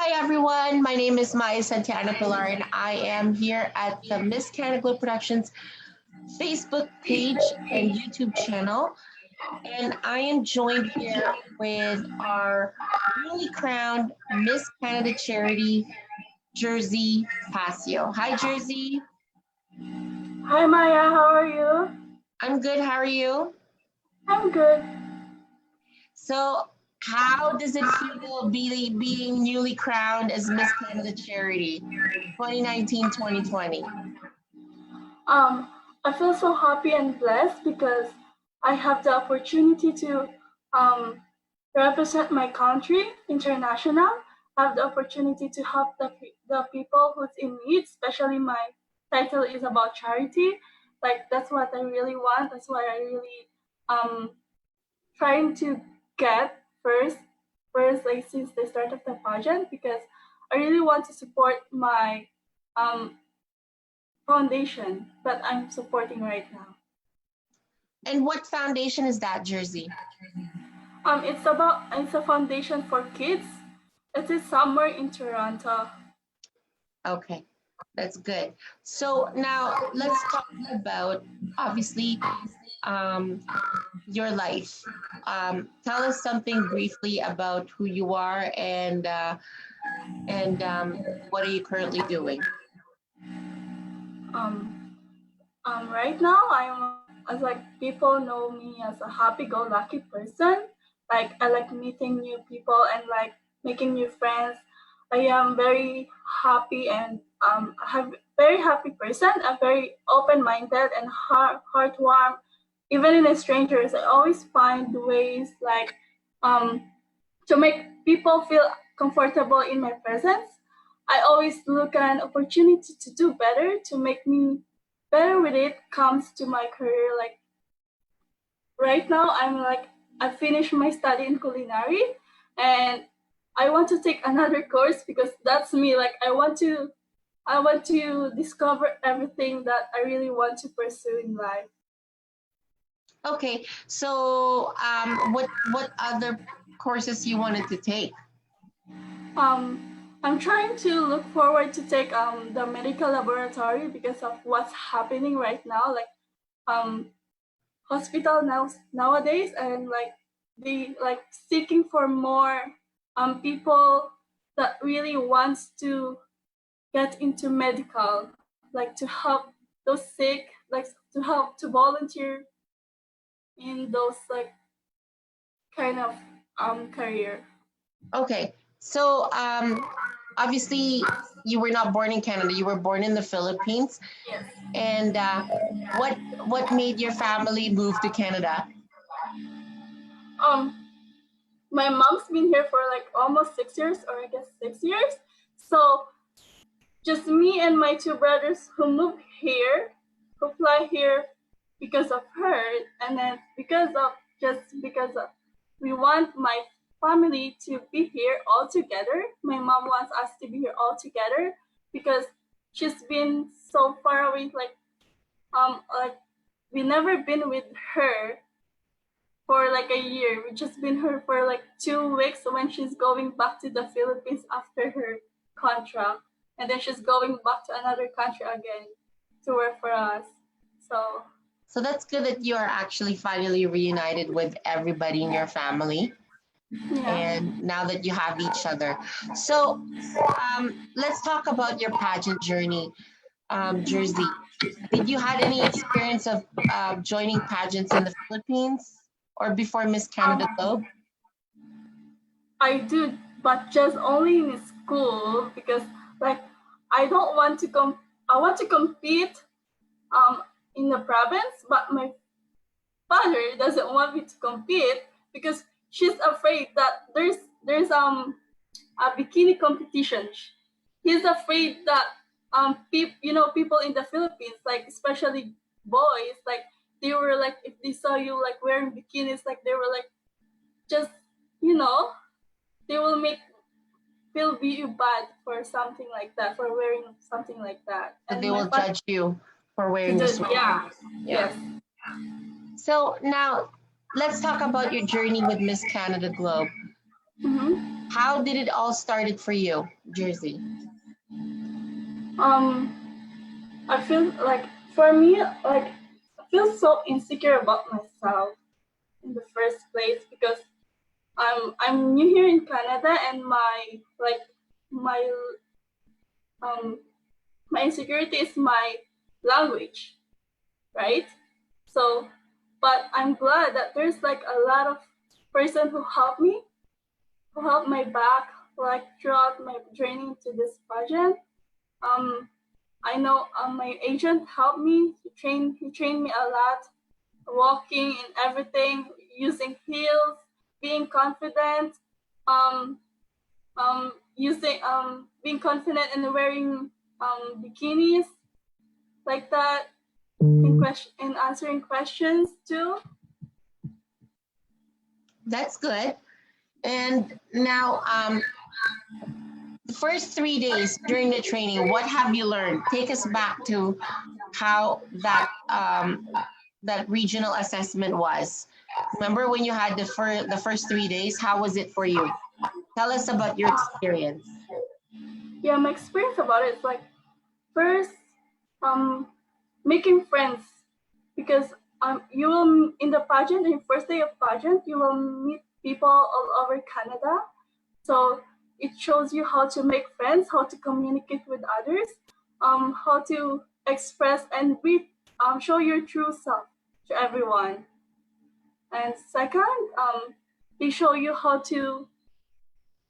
Hi everyone, my name is Maya Santana Pilar and I am here at the Miss Canada Glow Productions Facebook page and YouTube channel. And I am joined here with our newly crowned Miss Canada Charity, Jersey Pacio. Hi Jersey. Hi Maya, how are you? I'm good, how are you? I'm good. So how does it feel being newly crowned as Miss Canada Charity 2019-2020? Um, I feel so happy and blessed because I have the opportunity to um, represent my country international. I have the opportunity to help the people who's in need, especially my title is about charity. Like that's what I really want. That's what I really um trying to get first like since the start of the pageant because I really want to support my um foundation that I'm supporting right now. And what foundation is that, Jersey? It's a foundation for kids. It is somewhere in Toronto. Okay, that's good. So now let's talk about obviously um, your life. Tell us something briefly about who you are and what are you currently doing? Um, right now I'm as like people know me as a happy-go-lucky person. Like I like meeting new people and like making new friends. I am very happy and I have very happy person. I'm very open-minded and heart warm. Even in strangers, I always find ways like um to make people feel comfortable in my presence. I always look at an opportunity to do better, to make me better with it comes to my career. Like right now, I finished my study in culinary and I want to take another course because that's me. Like I want to discover everything that I really want to pursue in life. Okay, so what other courses you wanted to take? I'm trying to look forward to take the medical laboratory because of what's happening right now. Like um hospital nowadays and like they like seeking for more people that really wants to get into medical, like to help those sick, like to help to volunteer in those like kind of career. Okay, so obviously you were not born in Canada, you were born in the Philippines. Yes. And what made your family move to Canada? um my mom's been here for like almost 6 years, or I guess 6 years. So just me and my two brothers who moved here, who fly here because of her, and then because of we want my family to be here all together. My mom wants us to be here all together because she's been so far away. Like we never been with her for like a year. We just been her for like 2 weeks when she's going back to the Philippines after her contract, and then she's going back to another country again to work for us. So So that's good that you are actually finally reunited with everybody in your family, yeah. and now that you have each other. So let's talk about your pageant journey, Jersey. Did you had any experience of joining pageants in the Philippines or before Miss Canada Um, Globe? I do, but just only in school because like I don't want to I want to compete um in the province, but my father doesn't want me to compete because she's afraid that there's a bikini competition. He's afraid that people in the Philippines, like especially boys, like they were like if they saw you like wearing bikinis, like they were like just you know they will make feel you bad for something like that, for wearing something like that. So And they my will father judge you for to wearing the do sweater. yeah. Yeah. Yes. So now let's talk about your journey with Miss Canada Globe. Mm-hmm. How did it all started for you, Jersey? I feel like for me, like I feel so insecure about myself in the first place because I'm new here in Canada and my um my insecurity is my language, right? So, but I'm glad that there's like a lot of person who helped me, who helped my back like throughout my journey to this pageant. Um, I know my agent helped me. He trained me a lot, walking and everything, using heels, being confident, um, being confident in wearing bikinis like that, in answering questions too. That's good. And now, the first 3 days during the training, what have you learned? Take us back to how that regional assessment was. Remember when you had the first 3 days? How was it for you? Tell us about your experience. Yeah, my experience about it is like first, making friends because you will in the pageant, in the first day of pageant, you will meet people all over Canada. So it shows you how to make friends, how to communicate with others, how to express and show your true self to everyone. And second, they show you how to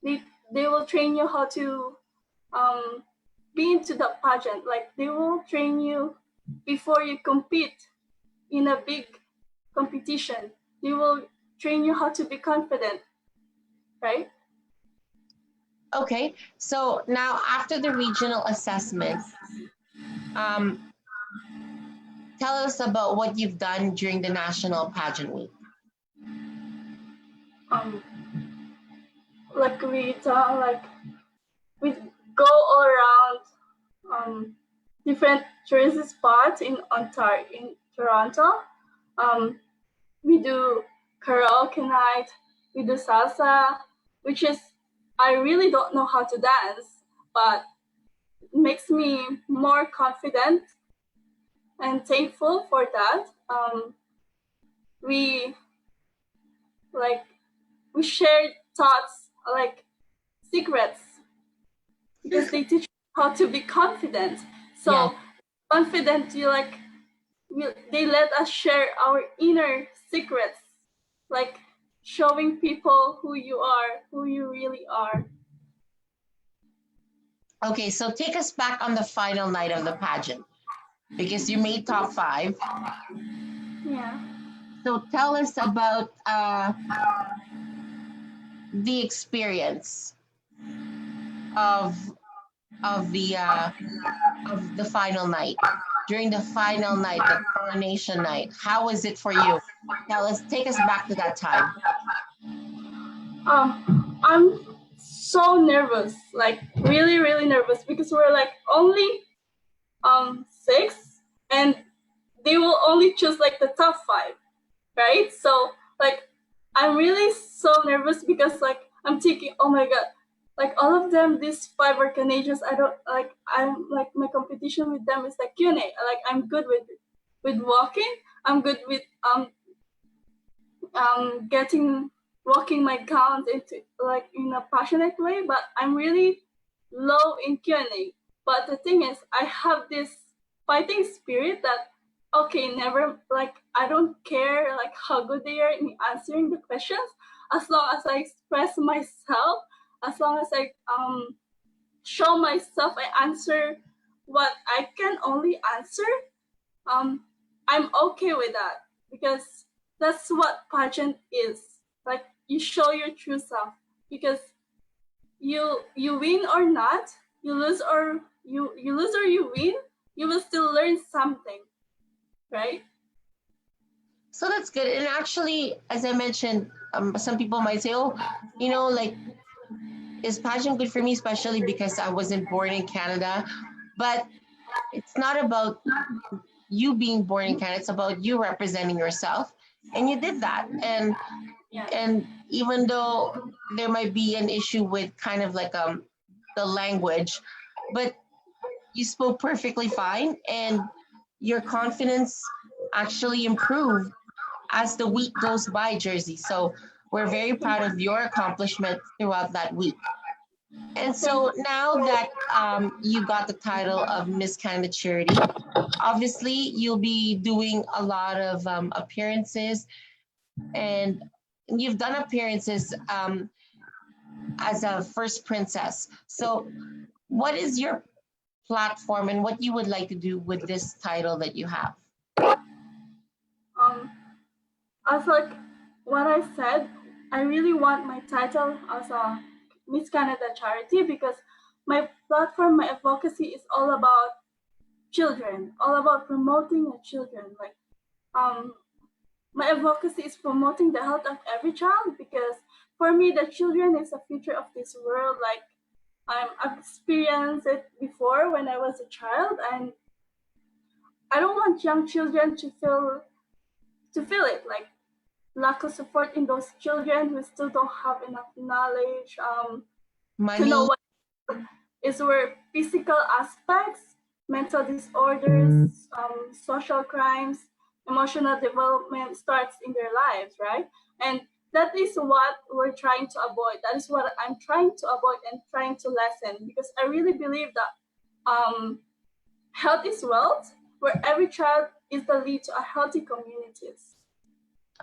they they will train you how to um, be into the pageant. Like they will train you before you compete in a big competition. They will train you how to be confident, right? Okay, so now after the regional assessment, um, tell us about what you've done during the National Pageant Week. Um, like we go all around different touristy spots in Ontario, in Toronto. Um, we do karaoke night. We do salsa, which is I really don't know how to dance, but it makes me more confident and thankful for that. We like we share thoughts like secrets because they teach how to be confident. Yes. So confident, they let us share our inner secrets, like showing people who you are, who you really are. Okay, so take us back on the final night of the pageant because you made top five. Yeah. So tell us about the experience of of the final night. During the final night, the coronation night, how was it for you? Take us back to that time. I'm so nervous, like really, really nervous because we're like only six, and they will only choose like the top five, right? So like I'm really so nervous because like I'm thinking, oh my god, like all of them, these five are Canadians. I don't like I'm like my competition with them is like Q&A. Like I'm good with walking. I'm good with getting walking my count into like in a passionate way, but I'm really low in Q&A. But the thing is, I have this fighting spirit that okay, never like I don't care like how good they are in answering the questions, as long as I express myself, as long as I show myself, I answer what I can only answer. Um, I'm okay with that because that's what pageant is. Like you show your true self because you win or not, you lose or you win, you will still learn something, right? So that's good. And actually, as I mentioned, some people might say, "Oh, like is pageant good for me?" Especially because I wasn't born in Canada. But it's not about you being born in Canada. It's about you representing yourself. And you did that. Yeah. And even though there might be an issue with kind of like the language, but you spoke perfectly fine, and your confidence actually improved as the week goes by, Jersey. So we're very proud of your accomplishment throughout that week. And Thank so now that you got the title of Miss Canada Charity, obviously you'll be doing a lot of appearances, and you've done appearances as a first princess. So what is your platform and what you would like to do with this title that you have? um as like what I said, I really want my title as a Miss Canada charity because my platform, my advocacy is all about children, all about promoting the children. Like um my advocacy is promoting the health of every child because for me the children is the future of this world. Like I've experienced it before when I was a child, and I don't want young children to feel it like lack of support in those children who still don't have enough knowledge to know Money. what is where physical aspects, mental disorders, social crimes, emotional development starts in their lives, right? And that is what we're trying to avoid. That is what I'm trying to avoid and trying to lessen because I really believe that health is wealth, where every child is the lead to a healthy communities.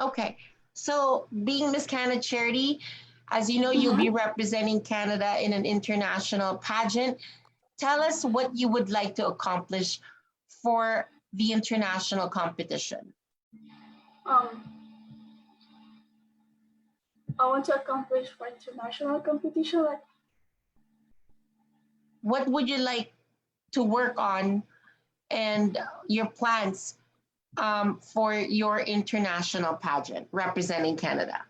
Okay. So being Miss Canada Charity, as you know, you'll be Mhm. representing Canada in an international pageant. Tell us what you would like to accomplish for the international competition. Um, I want to accomplish for international competition. Like What would you like to work on and your plans for your international pageant representing Canada?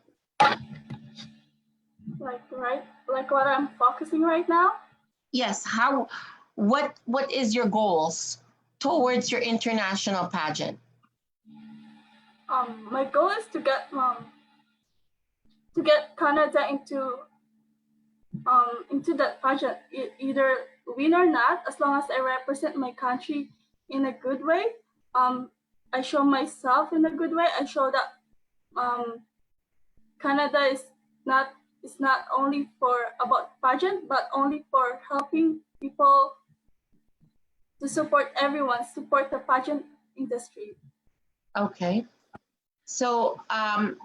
like what I'm focusing right now. Yes. How? What is your goals towards your international pageant? My goal is to get Canada into that pageant, either win or not. As long as I represent my country in a good way, um, I show myself in a good way. I show that um, Canada not is not only for about pageant, but only for helping people to support everyone, support the pageant industry. Okay. So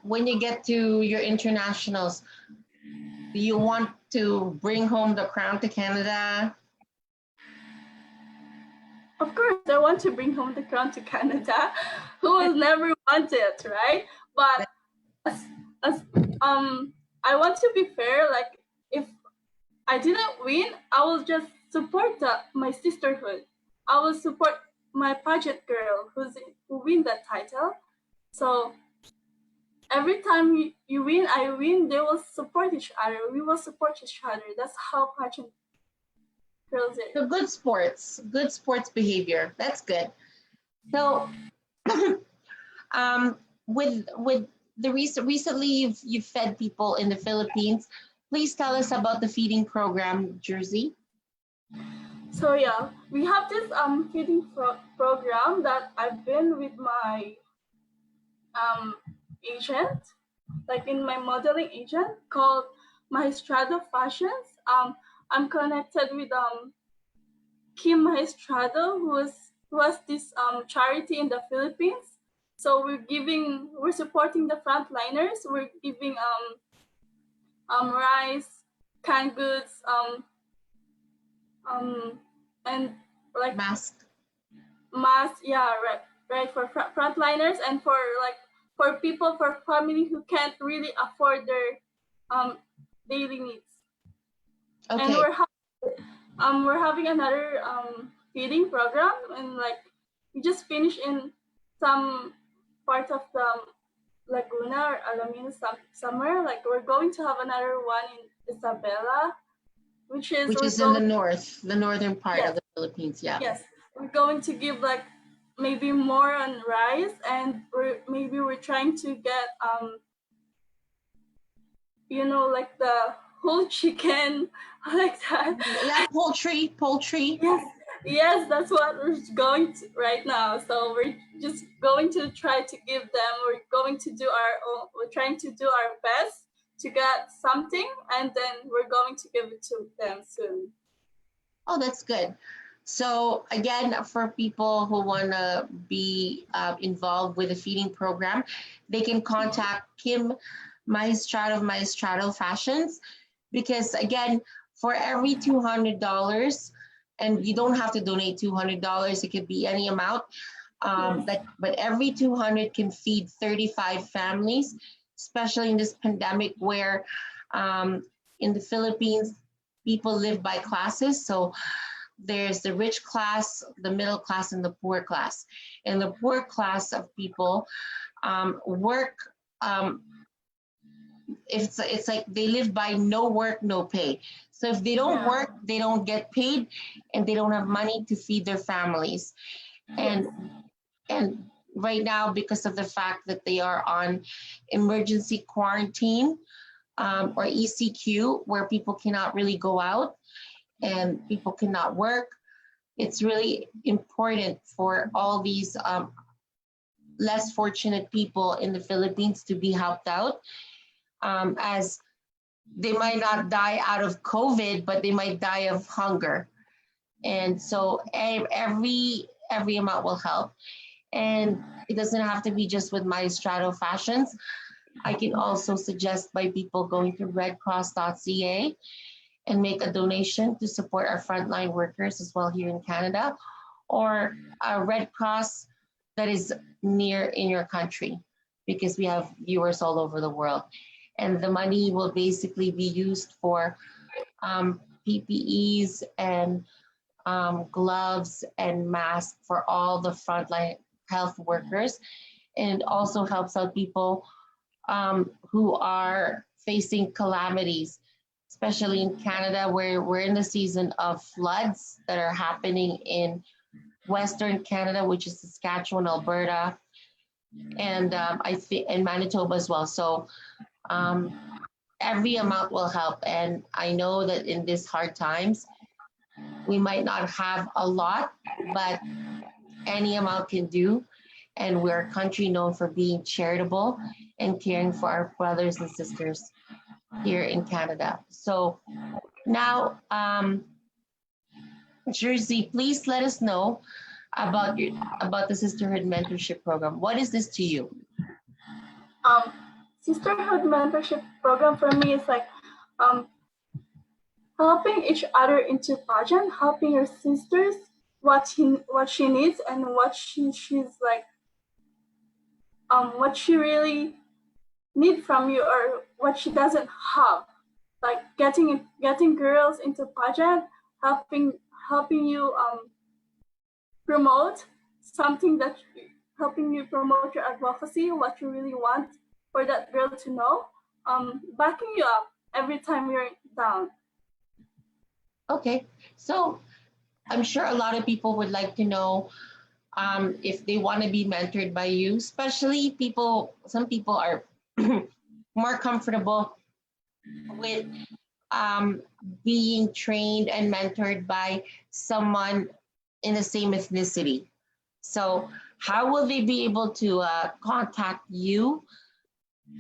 when you get to your internationals, do you want to bring home the crown to Canada? Of course, I want to bring home the crown to Canada. Who will never want it, right? But as, as I want to be fair. Like if I didn't win, I will just support my sisterhood. I will support my pageant girl who win that title. So every time you win, I win. They will support each other. We will support each other. That's how pageant girls So are. good sports behavior. That's good. So with the recently you've fed people in the Philippines. Please tell us about the feeding program, Jersey. So yeah, we have this feeding program that I've been with my um agent, like in my modeling agent called Maestrado Fashions. I'm connected with Kim Maestrado, who has this charity in the Philippines. So we're supporting the frontliners. We're giving rice, canned goods, um and like Mask. masks. Yeah, right for frontliners and for people for family who can't really afford their um daily needs. And Okay. we're having another feeding program, and like we just finished in some part of the Laguna or Alamino somewhere. Like we're going to have another one in Isabela, which is Which we're is in going the northern part of yes the Philippines. Yeah. yes we're going to give like maybe more on rice, and we're trying to get like the whole chicken, like that. Yeah, poultry. Yes, that's what we're going to right now. So we're just going to try to give them. We're going to do our own. We're trying to do our best to get something, and then we're going to give it to them soon. Oh, that's good. So again, for people who want to be involved with the feeding program, they can contact Kim Maestrado of Maestrado Fashions, because again, for every $200, and you don't have to donate $200, it could be any amount. Yes. But every 200 can feed 35 families, especially in this pandemic where in the Philippines, people live by classes. So there's the rich class, the middle class, and the poor class. And the poor class of people work. It's like they live by no work, no pay. So if they don't Yeah. work, they don't get paid, and they don't have money to feed their families. Yes. And right now, because of the fact that they are on emergency quarantine or ECQ, where people cannot really go out and people cannot work, it's really important for all these less fortunate people in the Philippines to be helped out, as they might not die out of COVID, but they might die of hunger. And so every amount will help. And it doesn't have to be just with Maestrado Fashions. I can also suggest by people going to redcross.ca and make a donation to support our frontline workers as well here in Canada, or a Red Cross that is near in your country, because we have viewers all over the world. And the money will basically be used for PPEs and gloves and masks for all the frontline health workers, and also helps out people who are facing calamities, especially in Canada, where we're in the season of floods that are happening in Western Canada, which is Saskatchewan, Alberta, and I think in Manitoba as well. So um, every amount will help, and I know that in these hard times, we might not have a lot, but any amount can do. And we're a country known for being charitable and caring for our brothers and sisters here in Canada. So now, Jersey, please let us know about the Sisterhood Mentorship Program. What is this to you? Um, Sisterhood mentorship program for me is like um, helping each other into pageant, helping your sisters what she needs and she's like what she really need from you or what she doesn't have. Like getting girls into pageant, helping helping you promote something that helping you promote your advocacy, what you really want for that girl to know, backing you up every time you're down. Okay, so I'm sure a lot of people would like to know if they want to be mentored by you, especially people, some people are more comfortable with um, being trained and mentored by someone in the same ethnicity. So how will they be able to contact you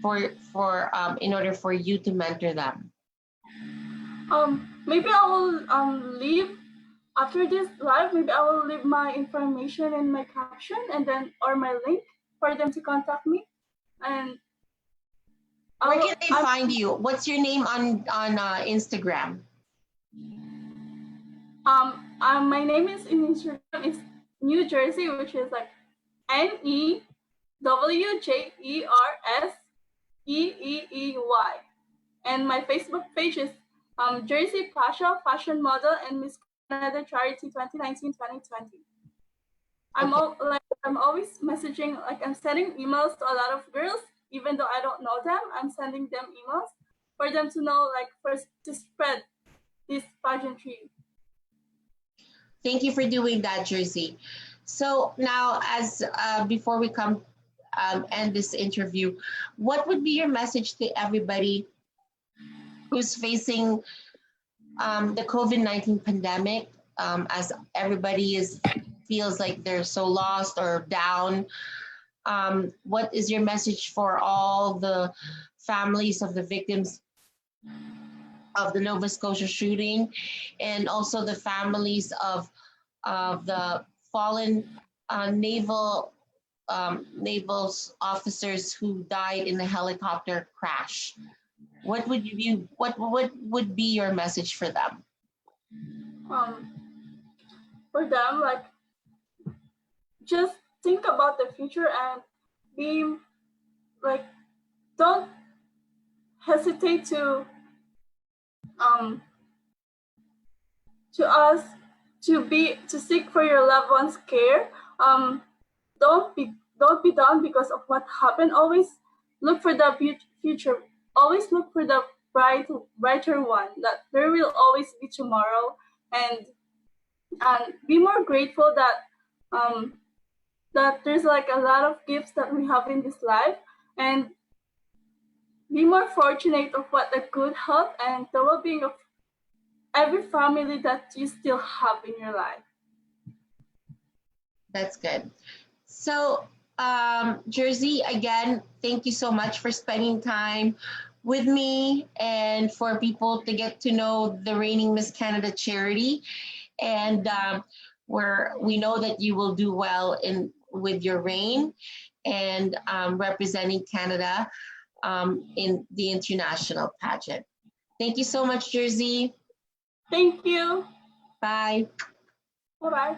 for in order for you to mentor them? Maybe I will leave after this live. Maybe I will leave my information in my caption and then or my link for them to contact me. And Where can they find you? What's your name on Instagram? My name is in Instagram is New Jersey, which is like NEWJERSEEEY, and my Facebook page is Jersey Pacio Fashion Model and Miss Canada Charity 2019-2020. I'm always messaging, like I'm sending emails to a lot of girls, even though I don't know them. I'm sending them emails for them to know, like first to spread this pageantry. Thank you for doing that, Jersey. So now, as before we come end this interview, what would be your message to everybody who's facing the COVID-19 pandemic, as everybody is feels like they're so lost or down? What is your message for all the families of the victims of the Nova Scotia shooting, and also the families of the fallen naval officers who died in the helicopter crash? What would what would be your message for them? Um, for them, like, just think about the future and be like, don't hesitate um to ask, to seek for your loved ones care. Don't be down because of what happened. Always look for the future. Always look for the brighter one, that there will always be tomorrow. And be more grateful that there's like a lot of gifts that we have in this life, and be more fortunate of what the good health and the well-being of every family that you still have in your life. That's good. So, Jersey, again, thank you so much for spending time with me and for people to get to know the Reigning Miss Canada charity. And where we know that you will do well in with your reign and representing Canada in the international pageant. Thank you so much, Jersey. Thank you. Bye. Bye bye.